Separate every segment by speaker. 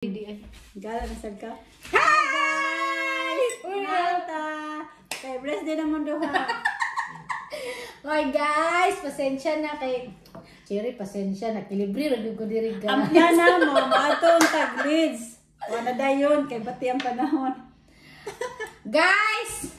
Speaker 1: Hindi ay.
Speaker 2: Gala na sad ka. Hi! Unalta! Kay bless din ang mundo ha.
Speaker 1: Okay guys, pasensya na kay Cherry, pasensya na. Kilibri, ragod ko diri ka.
Speaker 2: Ang na mo, maatong tag-leads. Wala dayon, kay bati ang panahon.
Speaker 1: Guys!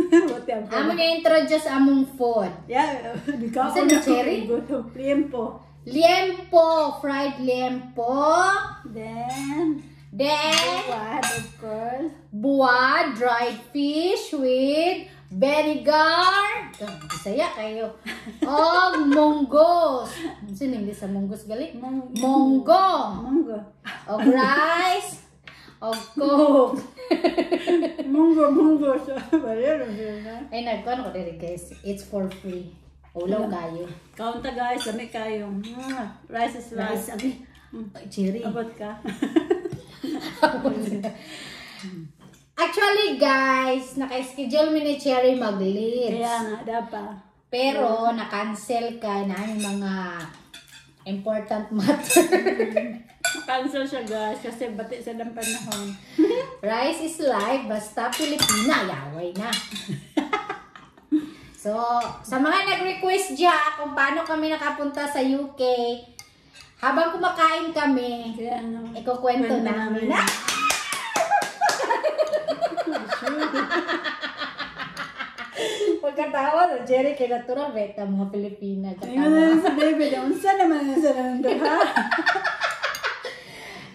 Speaker 2: Bati ang
Speaker 1: Amo
Speaker 2: panahon.
Speaker 1: na-introduce among food.
Speaker 2: Yeah, di ka
Speaker 1: Saan
Speaker 2: ako
Speaker 1: na, Cherry?
Speaker 2: Liempo.
Speaker 1: Liempo, fried liempo.
Speaker 2: Then,
Speaker 1: Then,
Speaker 2: of course.
Speaker 1: buwa, dried fish with vinegar. Bisaya kayo. O monggos. Sino hindi sa monggos gali? Monggong.
Speaker 2: Munggo.
Speaker 1: O rice. O coke.
Speaker 2: Munggo. Balero na.
Speaker 1: Ay, nagkuhan ko dito guys. It's for free. Ulaw kayo.
Speaker 2: Kaunta guys, dami kayo. Rice is
Speaker 1: Rice,
Speaker 2: rice.
Speaker 1: abi. Cherry.
Speaker 2: Abot ka.
Speaker 1: Actually guys, naka-schedule mi ni Cherry mag-leads.
Speaker 2: Kaya nga, dapat.
Speaker 1: Pero na-cancel ka na yung mga important matter.
Speaker 2: Cancel siya guys, kasi bati sa ng panahon.
Speaker 1: Rice is life, basta Pilipina, yaway na. So, sa mga nag-request dyan kung paano kami nakapunta sa UK, habang kumakain kami,
Speaker 2: Kaya nga.
Speaker 1: ikukwento namin. Pagkatawa, Jerry, kay natural, beta mga Pilipina.
Speaker 2: Ayun na si David, unsa naman yung sa nandun ha?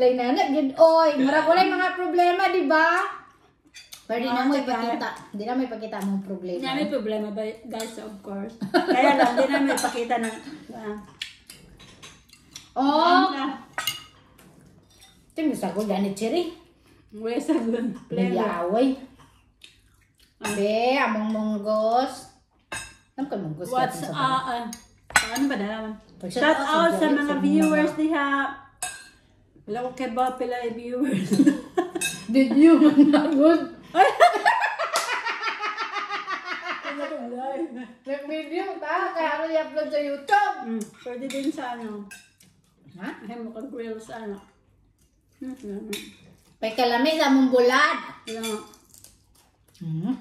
Speaker 1: Like nanak, yun, oy, marag wala yung mga problema, di ba? Pero di na mo ipakita, di na mo ipakita mong problema.
Speaker 2: Hindi may problema ba, guys, of course. Kaya lang, hindi namin ipakita ng...
Speaker 1: Oh! Ito yung sagot ganit, Cherry.
Speaker 2: Wala sa gun.
Speaker 1: Nayaway. Be, among munggos. Ano ka munggos?
Speaker 2: What's ano ba naman?
Speaker 1: Shout
Speaker 2: Shout
Speaker 1: out
Speaker 2: out
Speaker 1: sa
Speaker 2: sa
Speaker 1: Jared,
Speaker 2: mga
Speaker 1: sa
Speaker 2: viewers
Speaker 1: mga-
Speaker 2: diha. Wala ko kay ba pila yung viewers.
Speaker 1: Did you managod? Nag-video ta, kaya ano i-upload sa YouTube.
Speaker 2: Pwede din sa ano.
Speaker 1: Ha?
Speaker 2: Ay mo kang grill sa ano.
Speaker 1: Pay kalami sa among bulad.
Speaker 2: Wala.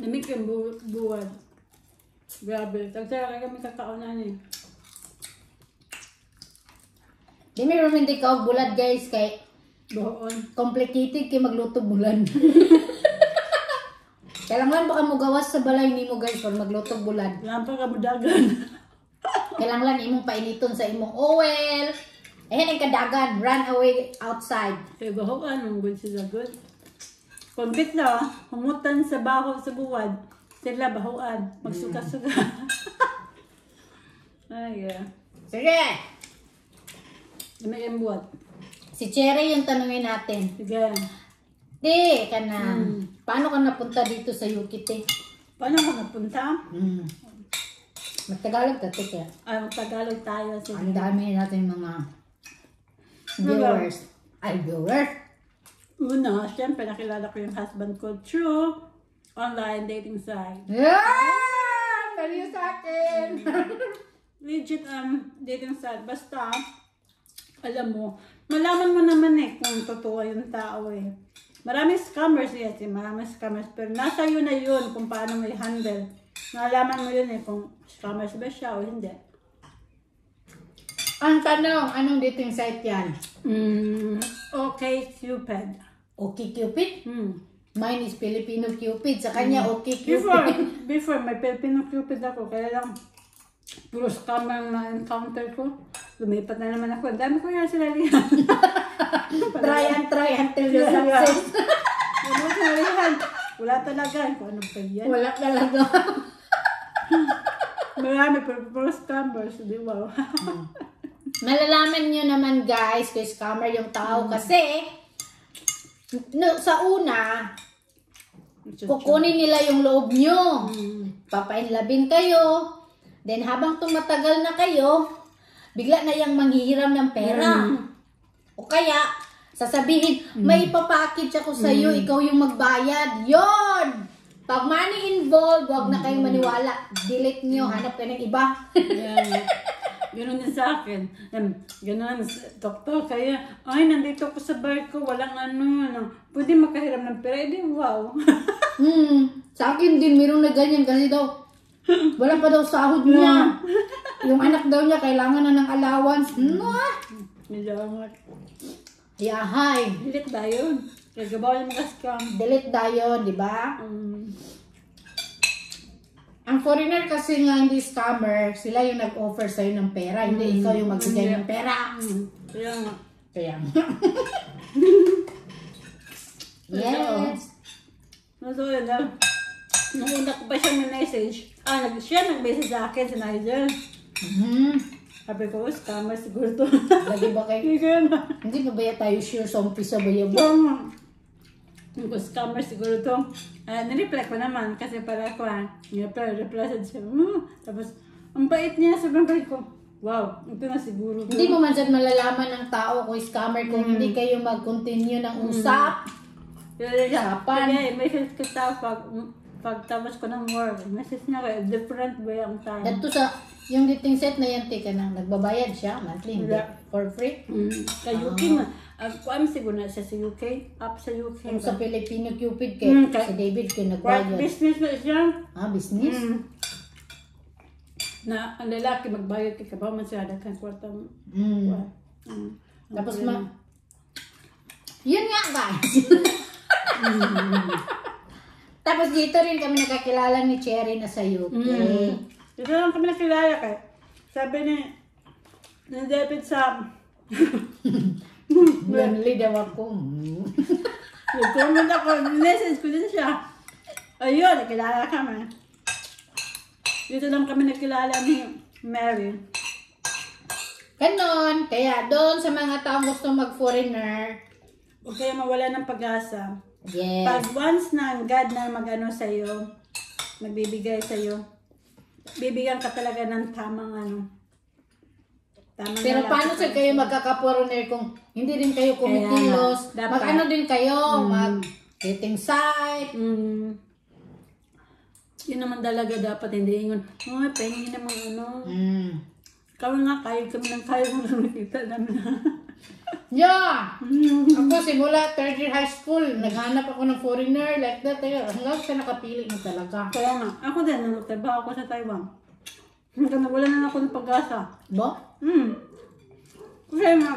Speaker 2: Namig yung buwad. Grabe. Tagsara kami kakaunan eh.
Speaker 1: Di may romantic ka og bulad guys, kay
Speaker 2: Buhoon.
Speaker 1: complicated kay magluto bulad. Kailangan baka mo gawas sa balay nimo guys para magluto bulad.
Speaker 2: Wala pa kamudagan.
Speaker 1: Kailangan imong painiton sa imong oil. Ayan ang kadagan, run away outside.
Speaker 2: Kaya buhoon, ang good siya good. Kung bitla, humutan sa baho sa buwad, sila bahuan. Magsuka-suka. Ay, yeah.
Speaker 1: Sige!
Speaker 2: May yung buwad.
Speaker 1: Si Cherry yung tanungin natin.
Speaker 2: Sige.
Speaker 1: Di, ka na. Paano ka napunta dito sa UK, te?
Speaker 2: Paano ka napunta?
Speaker 1: Magtagalog ka, te, kaya.
Speaker 2: Tagalog tayo. Sige.
Speaker 1: Ang dami natin mga viewers. Ay, viewers?
Speaker 2: Una, syempre nakilala ko yung husband ko through online dating site.
Speaker 1: Yeah! Kaliyo sa akin!
Speaker 2: Legit dating site. Basta, alam mo, malaman mo naman eh kung totoo yung tao eh. Maraming scammers yes, maraming scammers. Pero nasa yun na yun kung paano mo i-handle. Nalaman mo yun eh kung scammers ba siya o hindi.
Speaker 1: Ang tanong, anong dating site yan?
Speaker 2: Okay, Cupid.
Speaker 1: Okay Cupid? Mine is Filipino Cupid. Sa kanya, Okay Cupid.
Speaker 2: Before may Filipino Cupid ako, kaya lang puro scammer ang na-encounter ko. Lumipat na naman ako. Ang dami ko yan sila lihan.
Speaker 1: Try until you success.
Speaker 2: Wala talaga. Kung ano pa yan.
Speaker 1: Wala talaga.
Speaker 2: Marami puro scammers. Di ba?
Speaker 1: Malalaman nyo naman guys kung scammer yung tao kasi no, sa una, kukunin nila yung loob nyo. Papainlabin kayo. Then habang tumatagal na kayo, bigla na yung manghihiram ng pera. O kaya, sasabihin, may ipapackage ako sa'yo, ikaw yung magbayad. Yon! Pag money involved, huwag na kayong maniwala. Delete nyo, hanap kayo ng iba.
Speaker 2: Ganun din sa akin. Ganun, doktor, kaya, ay, nandito ako sa barko, walang pwede makahiram ng pera. Edi, wow.
Speaker 1: Sa akin din, mayroong na ganyan kasi daw, wala pa daw sahod niya. Yung anak daw niya, kailangan na ng allowance.
Speaker 2: Nilamat.
Speaker 1: Yahay.
Speaker 2: Delete ba yun? Kagabaw yung mga scam.
Speaker 1: Delete dayon, di ba? Ang foreigner kasi nga hindi scammer, sila yung nag-offer sa'yo ng pera, hindi ikaw yung magbigay ng pera.
Speaker 2: Kaya nga.
Speaker 1: Kaya yes.
Speaker 2: So, yun na. Nung una ko pa siyang message, siya nag-message sa akin, si Nigel. Sabi ko, scammer siguro to.
Speaker 1: Lagi ba kayo? Hindi ba ba tayo sure sa umpisa ba yun?
Speaker 2: Yung scammer siguro to. Nireply ko naman kasi para ako reply siya. Tapos, ang bait niya, sobrang bait ko. Wow, ito na siguro.
Speaker 1: Hindi mo man dyan malalaman ng tao kung scammer kung hindi kayo mag-continue ng usap.
Speaker 2: Usapan. Kaya message ko tao pagtapos ko ng work. Message niya kayo, different ba yung time?
Speaker 1: Dito sa, yung dating set na yan, tika na, nagbabayad siya, monthly, for free.
Speaker 2: Sa UK man. Kuam siguro na siya sa UK. Up sa UK.
Speaker 1: Kung sa Filipino Cupid kay si David kay nagbayad.
Speaker 2: Business na siya.
Speaker 1: Business?
Speaker 2: Na ang lalaki magbayad kay kabaw man siya daghang kwarta.
Speaker 1: Tapos yun nga guys. Tapos dito rin kami nakakilala ni Cherry na sa UK.
Speaker 2: Dito lang kami nakilala kay. Sabi ni David sa
Speaker 1: Lonely daw ako.
Speaker 2: Nag-comment ako, message ko din siya. Ayun, nakilala kami. Dito lang kami nakilala ni Mary.
Speaker 1: Ganon. Kaya doon sa mga taong gusto mag-foreigner,
Speaker 2: huwag kayo mawala ng pag-asa.
Speaker 1: yes.
Speaker 2: Pag once na ang God na mag-ano sa'yo, magbibigay sa'yo, bibigyan ka talaga ng tamang
Speaker 1: Pero paano sa kayo magkaka-foreigner kung hindi rin kayo kumikilos? Mag-ano din kayo? Mag-dating site?
Speaker 2: Yun naman talaga dapat, hindi ingon, pahingin naman Kami nga, kahit kami ng kaya mo lang nakita namin.
Speaker 1: Yeah! Ako simula 3rd year high school, naghanap ako ng foreigner like that. Hanggang sa nakapili mo talaga.
Speaker 2: Kaya nga, ako din, nagtrabaho ako sa Taiwan. Hanggang wala na ako ng pag-asa.
Speaker 1: Ba?
Speaker 2: Kasi nga,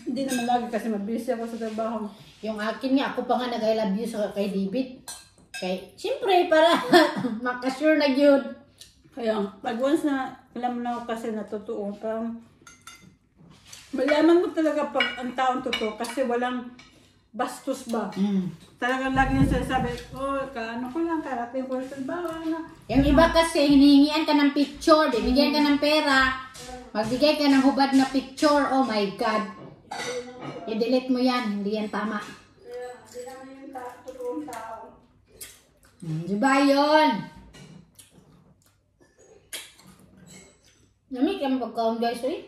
Speaker 2: hindi naman lagi kasi mabisi ako sa trabaho.
Speaker 1: Yung akin nga, ako pa nga nag-I love you kay David. Siyempre, para makasure na yun.
Speaker 2: Kaya, pag once na alam na ako kasi na totoo, parang malaman mo talaga pag ang taong totoo kasi walang bastos ba. Talagang lagi niya sinasabi, kaano ko lang, karating ko sa trabaho na.
Speaker 1: Yung iba kasi, hinihingian ka ng picture, bibigyan ka ng pera, magbigay ka ng hubad na picture, oh my God. I-delete mo yan, hindi yan tama.
Speaker 2: Hindi naman yung totoong tao.
Speaker 1: Diba yun? Namig kami pagkaon guys, eh.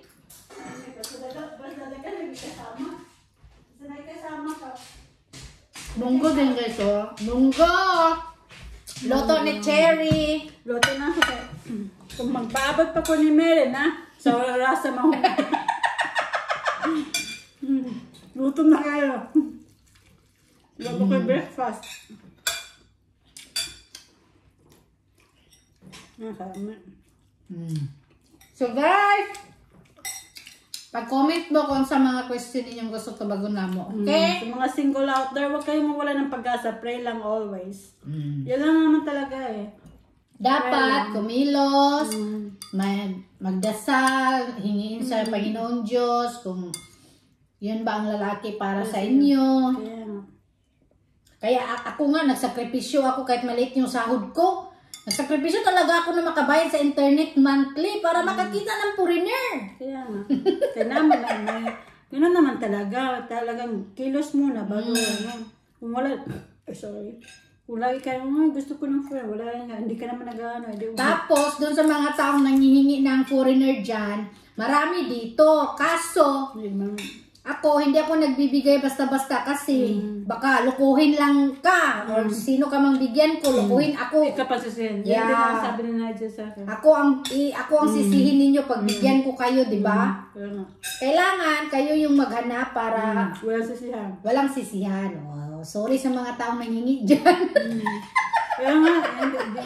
Speaker 1: Munggo din guys, oh. Munggo! Loto ni Cherry.
Speaker 2: Loto na ako. Kung magpaabot pa ko ni Mary na, sa rasa mo. Luto na kayo. Loto ko breakfast. Nakama.
Speaker 1: So guys, pag-comment mo kung sa mga question ninyong gusto tabagon na mo, okay?
Speaker 2: Sa mga single out there, huwag kayong mawala ng pag-asa. Pray lang always. Yan lang naman talaga eh.
Speaker 1: Dapat kumilos, magdasal, hingiin sa Panginoon Diyos kung yun ba ang lalaki para sa inyo. Kaya ako nga, nagsakripisyo ako kahit maliit yung sahod ko. Nagsakripisyo talaga ako na makabayad sa internet monthly para makakita ng foreigner.
Speaker 2: Kaya nga. Kaya naman, gano'n naman talaga. Talagang kilos muna bago Kung wala, kung lagi kayo, gusto ko ng friend, wala nga, hindi ka naman nag-ano.
Speaker 1: Tapos, doon sa mga taong nangihingi ng foreigner dyan, marami dito. Kaso, Ako, hindi ako nagbibigay basta-basta kasi baka lukuhin lang ka or sino ka mang bigyan ko, lukuhin ako.
Speaker 2: Ikaw pa sisihin.
Speaker 1: Yeah.
Speaker 2: Yan din ang sabi ni Nigel sa akin.
Speaker 1: Ako ang sisihin ninyo pag bigyan ko kayo, di ba?
Speaker 2: Kaya nga.
Speaker 1: Kailangan kayo yung maghanap para
Speaker 2: Walang sisihan.
Speaker 1: walang sisihan. Oh, sorry sa mga taong nangingi dyan.
Speaker 2: Kaya nga,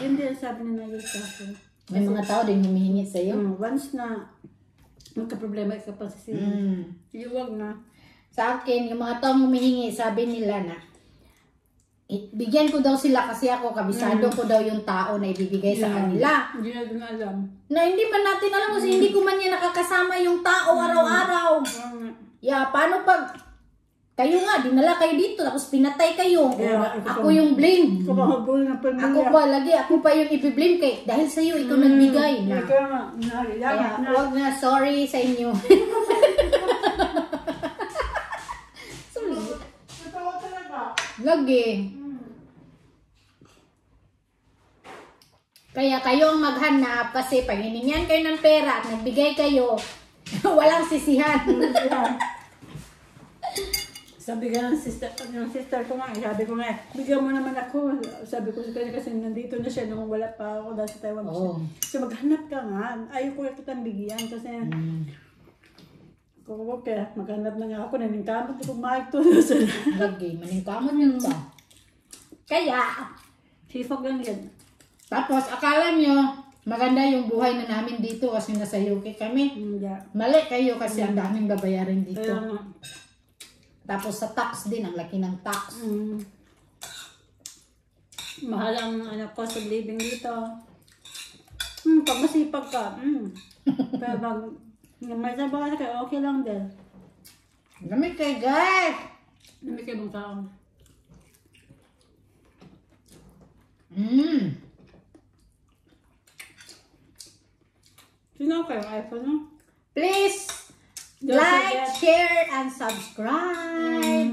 Speaker 2: hindi ang sabi ni Nigel sa akin.
Speaker 1: May mga tao din humihingi sa'yo.
Speaker 2: Once na magka-problema, ikaw pa sisihin. Iwag na.
Speaker 1: Sa akin, yung mga taong humihingi, sabi nila na bigyan ko daw sila kasi ako, kabisado ko daw yung tao na ibibigay sa kanila.
Speaker 2: Hindi na din alam.
Speaker 1: Na hindi man natin alam kasi hindi ko man yan nakakasama yung tao araw-araw. Yeah, paano pag kayo nga, dinala kayo dito, tapos pinatay kayo. Ako yung blame.
Speaker 2: Ikaw pa mabuhay ng pamilya.
Speaker 1: Ako pa, lagi, ako pa yung i-blame kay dahil sa'yo, ikaw nagbigay. Na.
Speaker 2: Kaya nga,
Speaker 1: Kaya, huwag na, sorry sa inyo.
Speaker 2: Totoo talaga.
Speaker 1: Lagi. Kaya kayo ang maghanap kasi pag hiningan kayo ng pera at nagbigay kayo, walang sisihan.
Speaker 2: Sabi ka ng sister ko nga, sabi ko nga, bigyan mo naman ako. Sabi ko sa kanya kasi nandito na siya nung wala pa ako dahil sa Taiwan. So maghanap ka nga. Ayaw ko kitang bigyan kasi kung okay, maghanap na nga ako. Naningkamot ko maito.
Speaker 1: Lagi, maningkamot yun ba? Kaya,
Speaker 2: Sifag lang yan.
Speaker 1: tapos akala nyo, maganda yung buhay na namin dito kasi nasa UK kami. Mali kayo kasi ang daming babayarin dito. Tapos sa tax din, ang laki ng tax.
Speaker 2: Mahal ang cost of living dito. Pag masipag ka, pero pag may trabaho ka, okay lang din.
Speaker 1: Gamit kayo guys!
Speaker 2: Hindi kayo bang taong. Sino kayo? iPhone mo?
Speaker 1: Please,
Speaker 2: Don't
Speaker 1: like,
Speaker 2: forget.
Speaker 1: share, and subscribe.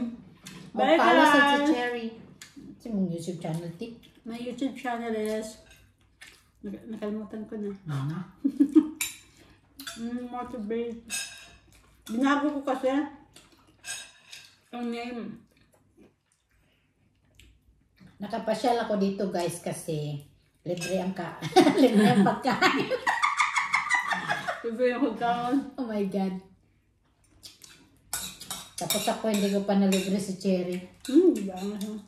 Speaker 2: Bye,
Speaker 1: Follow sa
Speaker 2: guys.
Speaker 1: Cherry. Ito yung YouTube channel, Tik.
Speaker 2: My YouTube channel is... Nakalimutan ko na. Motivate. Binago ko kasi ang name.
Speaker 1: Nakapasyal ako dito guys kasi libre ang libre ang pagkain.
Speaker 2: Libre yung hagkaon.
Speaker 1: Oh my God. Tapos ako hindi ko pa nalibre si Cherry.
Speaker 2: Diba nga siya.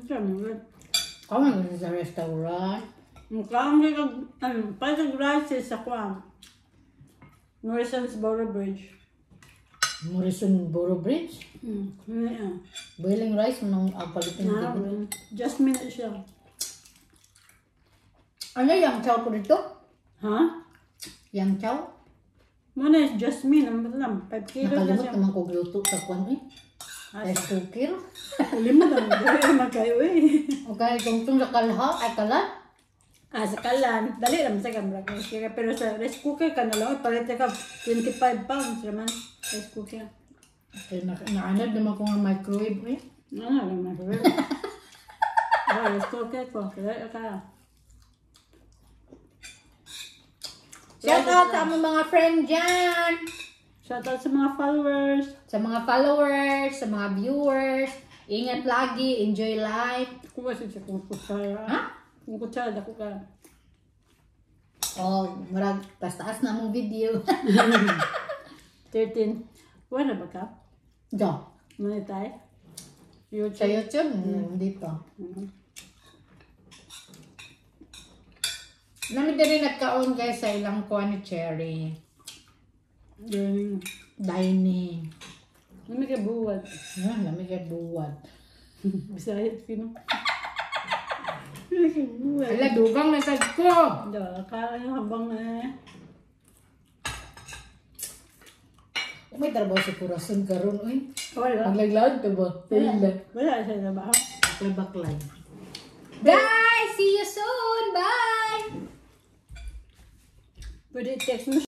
Speaker 2: Siyempre.
Speaker 1: Kung ano sa restaurant.
Speaker 2: Mukhang pag rice sa kwan. Morrison's Borough Bridge.
Speaker 1: Morrison Borough Bridge. Boiling rice nung palitin dito.
Speaker 2: Jasmine siya.
Speaker 1: Ano yung chow ko dito?
Speaker 2: Ha?
Speaker 1: Yang chow?
Speaker 2: Muna is jasmine. Ang lang. 5 kilos na
Speaker 1: Nakalimot
Speaker 2: siya.
Speaker 1: naman ko gluto sa kwan eh. Rice cooker.
Speaker 2: Lima lang. Dali magkayo eh.
Speaker 1: Okay, tungtong sa kalha, ay kalat.
Speaker 2: Sa kalan. Dali lang sa camera. Pero sa rice cooker ka na lang. Palita ka 25 pounds naman. Rice cooker.
Speaker 1: Okay, naanad naman ko nga microwave eh.
Speaker 2: Ano lang microwave. Rice cooker ko. Kaya ka.
Speaker 1: Shout out sa among mga friend dyan.
Speaker 2: Shoutout sa mga followers.
Speaker 1: Sa mga followers, sa mga viewers. Ingat lagi, enjoy life.
Speaker 2: Kung ba siya kung kutsara.
Speaker 1: Ha?
Speaker 2: Kung kutsara, dako ka.
Speaker 1: Oh, marag, taas na mong video.
Speaker 2: 13. Wala ba ka?
Speaker 1: Diyo.
Speaker 2: Monetize?
Speaker 1: Sa YouTube, hindi pa. Namin din rin nagkaon guys sa ilang kuha ni Cherry. Dining.
Speaker 2: Lamig ka buwad.
Speaker 1: Lamig at buwad.
Speaker 2: Bisaya, sino? Lamig ka buwad.
Speaker 1: Ala, dugang nasad ko!
Speaker 2: Kaya habang
Speaker 1: May trabaho sa Corazon karon oy.
Speaker 2: Wala.
Speaker 1: Maglaglaod ka ba?
Speaker 2: Wala siya na ba?
Speaker 1: Trabaklay. Guys, see you soon! Bye!
Speaker 2: Pwede text mo